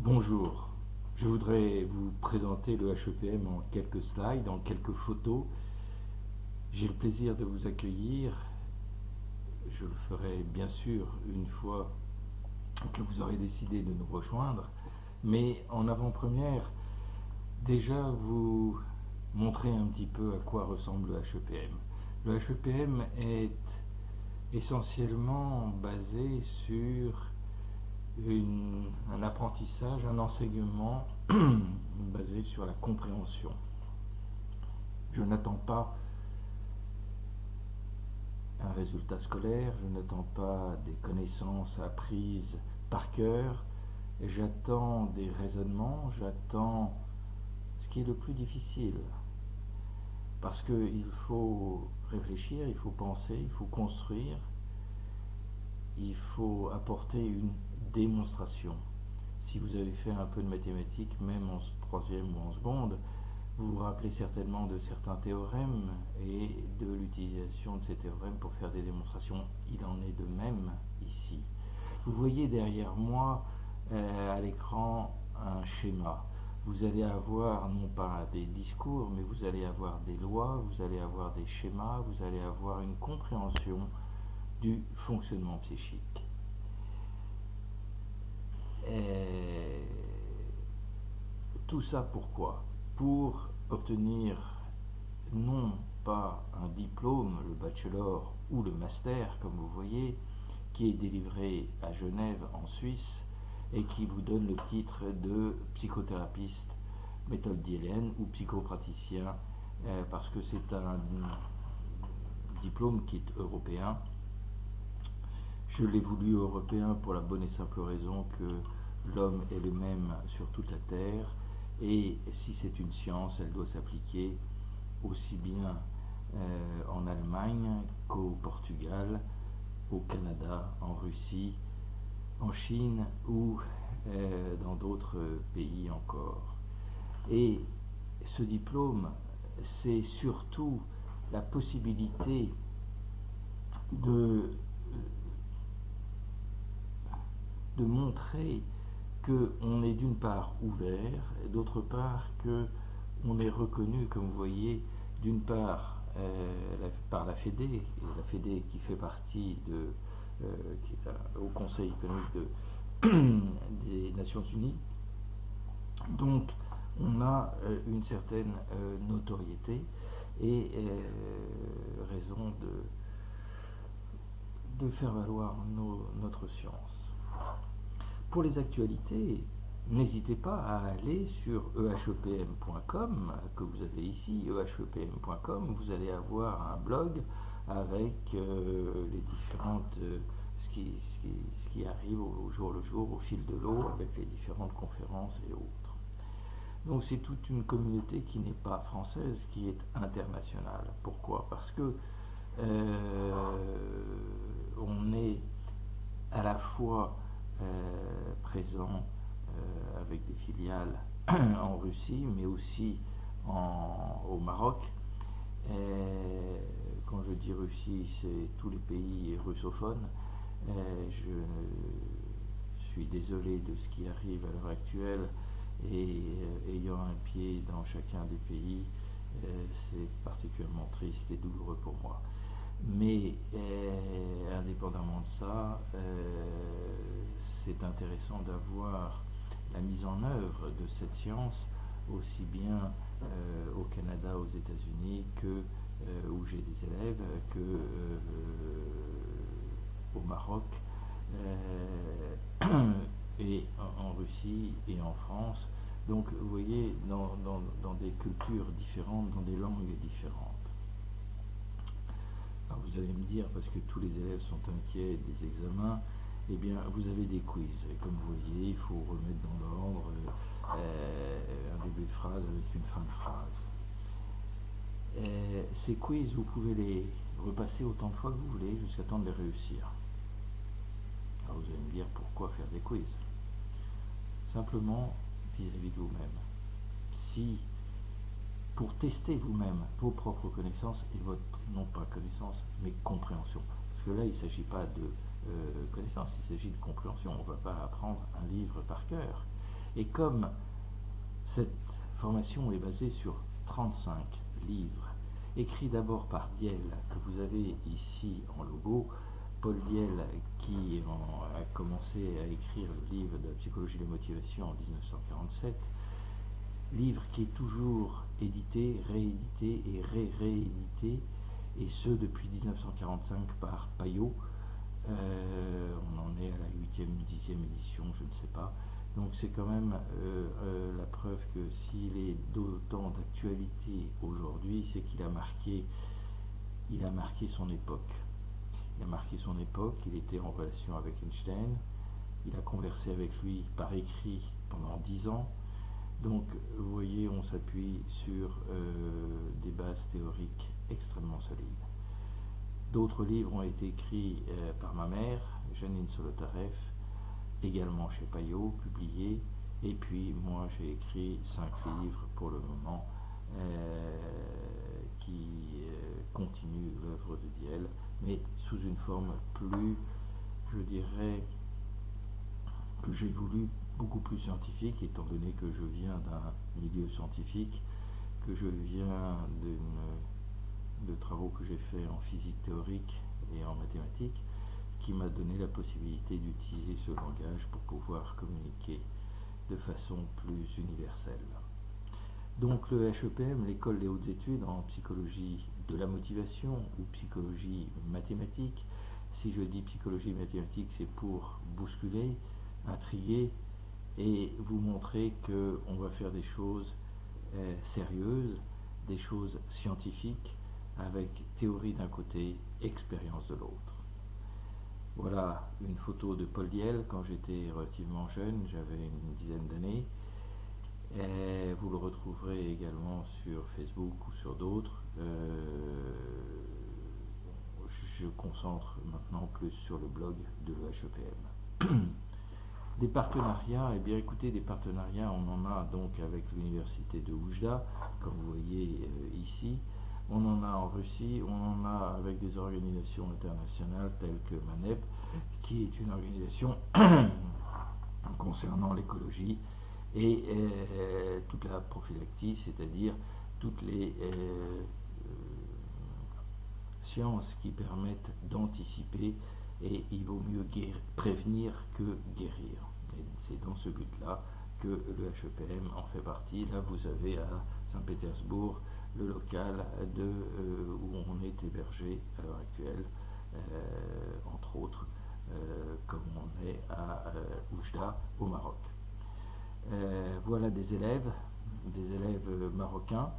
Bonjour, je voudrais vous présenter le HEPM en quelques slides, en quelques photos. J'ai le plaisir de vous accueillir. Je le ferai bien sûr une fois que vous aurez décidé de nous rejoindre. Mais en avant-première, déjà vous montrer un petit peu à quoi ressemble le HEPM. Le HEPM est essentiellement basé sur un apprentissage, un enseignement basé sur la compréhension. Je n'attends pas un résultat scolaire, je n'attends pas des connaissances apprises par cœur, j'attends des raisonnements, j'attends ce qui est le plus difficile. Parce qu'il faut réfléchir, il faut penser, il faut construire, il faut apporter une démonstration. Si vous avez fait un peu de mathématiques, même en troisième ou en seconde, vous vous rappelez certainement de certains théorèmes et de l'utilisation de ces théorèmes pour faire des démonstrations. Il en est de même ici. Vous voyez derrière moi à l'écran un schéma. Vous allez avoir non pas des discours, mais vous allez avoir des lois, vous allez avoir des schémas, vous allez avoir une compréhension du fonctionnement psychique. Et tout ça pourquoi? Pour obtenir non pas un diplôme, le bachelor ou le master, comme vous voyez, qui est délivré à Genève en Suisse et qui vous donne le titre de psychothérapeute méthode Dielen ou psychopraticien, parce que c'est un diplôme qui est européen. Je l'ai voulu européen pour la bonne et simple raison que l'homme est le même sur toute la Terre, et si c'est une science, elle doit s'appliquer aussi bien en Allemagne qu'au Portugal, au Canada, en Russie, en Chine ou dans d'autres pays encore. Et ce diplôme, c'est surtout la possibilité de, de montrer qu'on est d'une part ouvert, et d'autre part qu'on est reconnu, comme vous voyez, d'une part par la FEDE, la FEDE qui fait partie qui est au Conseil économique des Nations Unies. Donc on a une certaine notoriété et raison de faire valoir notre science. Pour les actualités, n'hésitez pas à aller sur ehepm.com que vous avez ici, ehepm.com. Vous allez avoir un blog avec les différentes ce qui arrive au jour le jour, au fil de l'eau, avec les différentes conférences et autres. Donc c'est toute une communauté qui n'est pas française, qui est internationale. Pourquoi? Parce que on est à la fois présent avec des filiales en Russie, mais aussi au Maroc. Et quand je dis Russie, c'est tous les pays russophones. Je suis désolé de ce qui arrive à l'heure actuelle et ayant un pied dans chacun des pays, c'est particulièrement triste et douloureux pour moi. Mais indépendamment de ça, c'est intéressant d'avoir la mise en œuvre de cette science aussi bien au Canada, aux États-Unis, que où j'ai des élèves, que au Maroc, et en Russie et en France. Donc vous voyez, dans des cultures différentes, dans des langues différentes. Alors vous allez me dire, parce que tous les élèves sont inquiets des examens, eh bien vous avez des quiz. Et comme vous voyez, il faut remettre dans l'ordre un début de phrase avec une fin de phrase. Ces quiz, vous pouvez les repasser autant de fois que vous voulez jusqu'à temps de les réussir. Alors vous allez me dire, pourquoi faire des quiz? Simplement vis-à-vis de vous-même. Si pour tester vous-même vos propres connaissances et votre, non pas connaissance, mais compréhension. Parce que là, il ne s'agit pas de connaissance, il s'agit de compréhension. On ne va pas apprendre un livre par cœur. Et comme cette formation est basée sur 35 livres, écrits d'abord par Diel, que vous avez ici en logo, Paul Diel, qui a commencé à écrire le livre de la psychologie de la motivation en 1947, livre qui est toujours édité, réédité et réédité, et ce depuis 1945 par Payot. On en est à la 8e, 10e édition, je ne sais pas. Donc c'est quand même la preuve que s'il est d'autant d'actualité aujourd'hui, c'est qu'il a marqué son époque. Il a marqué son époque, il était en relation avec Einstein, il a conversé avec lui par écrit pendant 10 ans. Donc vous voyez, on s'appuie sur des bases théoriques extrêmement solides. D'autres livres ont été écrits par ma mère, Janine Solotareff, également chez Payot, publiés. Et puis moi j'ai écrit 5 livres pour le moment qui continuent l'œuvre de Diel, mais sous une forme plus, je dirais, que j'ai voulu beaucoup plus scientifique, étant donné que je viens d'un milieu scientifique, que je viens de travaux que j'ai faits en physique théorique et en mathématiques, qui m'a donné la possibilité d'utiliser ce langage pour pouvoir communiquer de façon plus universelle. Donc le HEPM, l'école des hautes études en psychologie de la motivation ou psychologie mathématique, si je dis psychologie mathématique, c'est pour bousculer, intriguer et vous montrer qu'on va faire des choses sérieuses, des choses scientifiques, avec théorie d'un côté, expérience de l'autre. Voilà une photo de Paul Diel quand j'étais relativement jeune, j'avais une dizaine d'années. Vous le retrouverez également sur Facebook ou sur d'autres. Je concentre maintenant plus sur le blog de l'EHEPM. Des partenariats, eh bien écoutez, des partenariats, on en a donc avec l'université de Oujda, comme vous voyez ici. On en a en Russie, on en a avec des organisations internationales telles que MANEP, qui est une organisation concernant l'écologie, et toute la prophylactie, c'est-à-dire toutes les sciences qui permettent d'anticiper, et il vaut mieux prévenir que guérir. Et c'est dans ce but-là que le HEPM en fait partie. Là, vous avez à Saint-Pétersbourg le local où on est hébergé à l'heure actuelle, entre autres, comme on est à Oujda, au Maroc. Voilà des élèves marocains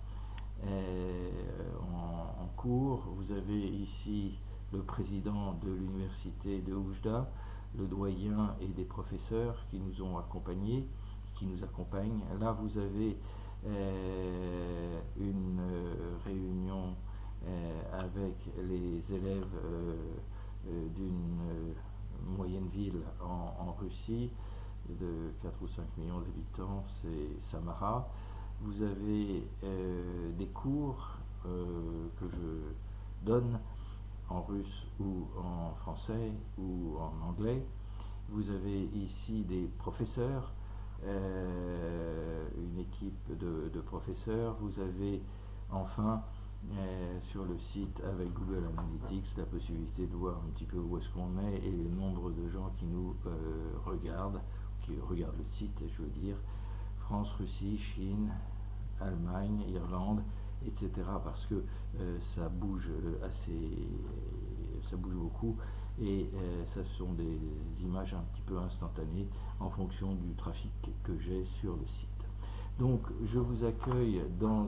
en cours. Vous avez ici le président de l'université de Oujda, le doyen et des professeurs qui nous ont accompagnés, qui nous accompagnent. Là, vous avez une réunion avec les élèves d'une moyenne ville en Russie de 4 ou 5 millions d'habitants, c'est Samara. Vous avez des cours que je donne en russe ou en français ou en anglais. Vous avez ici des professeurs, une équipe de professeurs. Vous avez enfin sur le site avec Google Analytics la possibilité de voir un petit peu où est-ce qu'on est et le nombre de gens qui nous regardent, qui regardent le site, je veux dire, France, Russie, Chine, Allemagne, Irlande, etc. Parce que ça bouge ça bouge beaucoup, et ça sont des images un petit peu instantanées en fonction du trafic que j'ai sur le site. Donc je vous accueille dans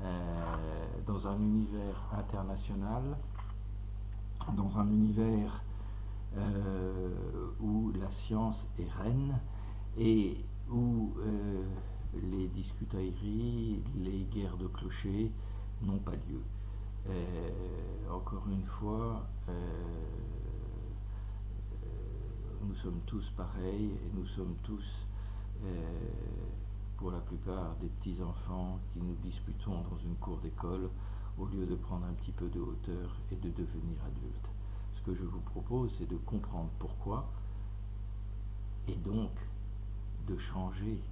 un univers international, dans un univers où la science est reine et où les discutailleries, les guerres de clochers n'ont pas lieu. Encore une fois, nous sommes tous pareils et nous sommes tous, pour la plupart, des petits-enfants qui nous disputons dans une cour d'école au lieu de prendre un petit peu de hauteur et de devenir adultes. Ce que je vous propose, c'est de comprendre pourquoi et donc de changer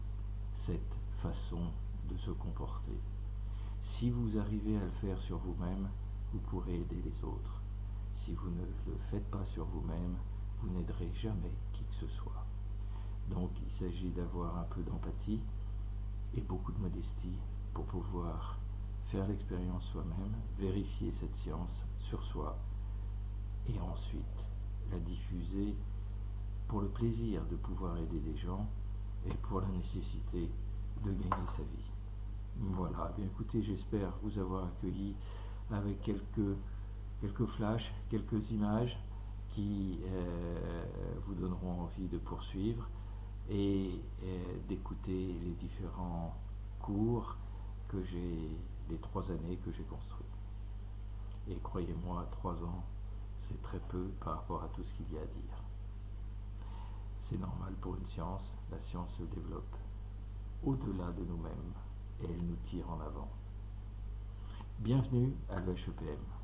cette façon de se comporter. Si vous arrivez à le faire sur vous-même, vous pourrez aider les autres. Si vous ne le faites pas sur vous-même, vous n'aiderez jamais qui que ce soit. Donc il s'agit d'avoir un peu d'empathie et beaucoup de modestie pour pouvoir faire l'expérience soi-même, vérifier cette science sur soi et ensuite la diffuser pour le plaisir de pouvoir aider des gens et pour la nécessité de gagner sa vie. Voilà, bien écoutez, j'espère vous avoir accueilli avec quelques flashs, quelques images qui vous donneront envie de poursuivre et d'écouter les différents cours les 3 années que j'ai construits. Et croyez-moi, 3 ans, c'est très peu par rapport à tout ce qu'il y a à dire. C'est normal pour une science, la science se développe au-delà de nous-mêmes et elle nous tire en avant. Bienvenue à l'EHEPM.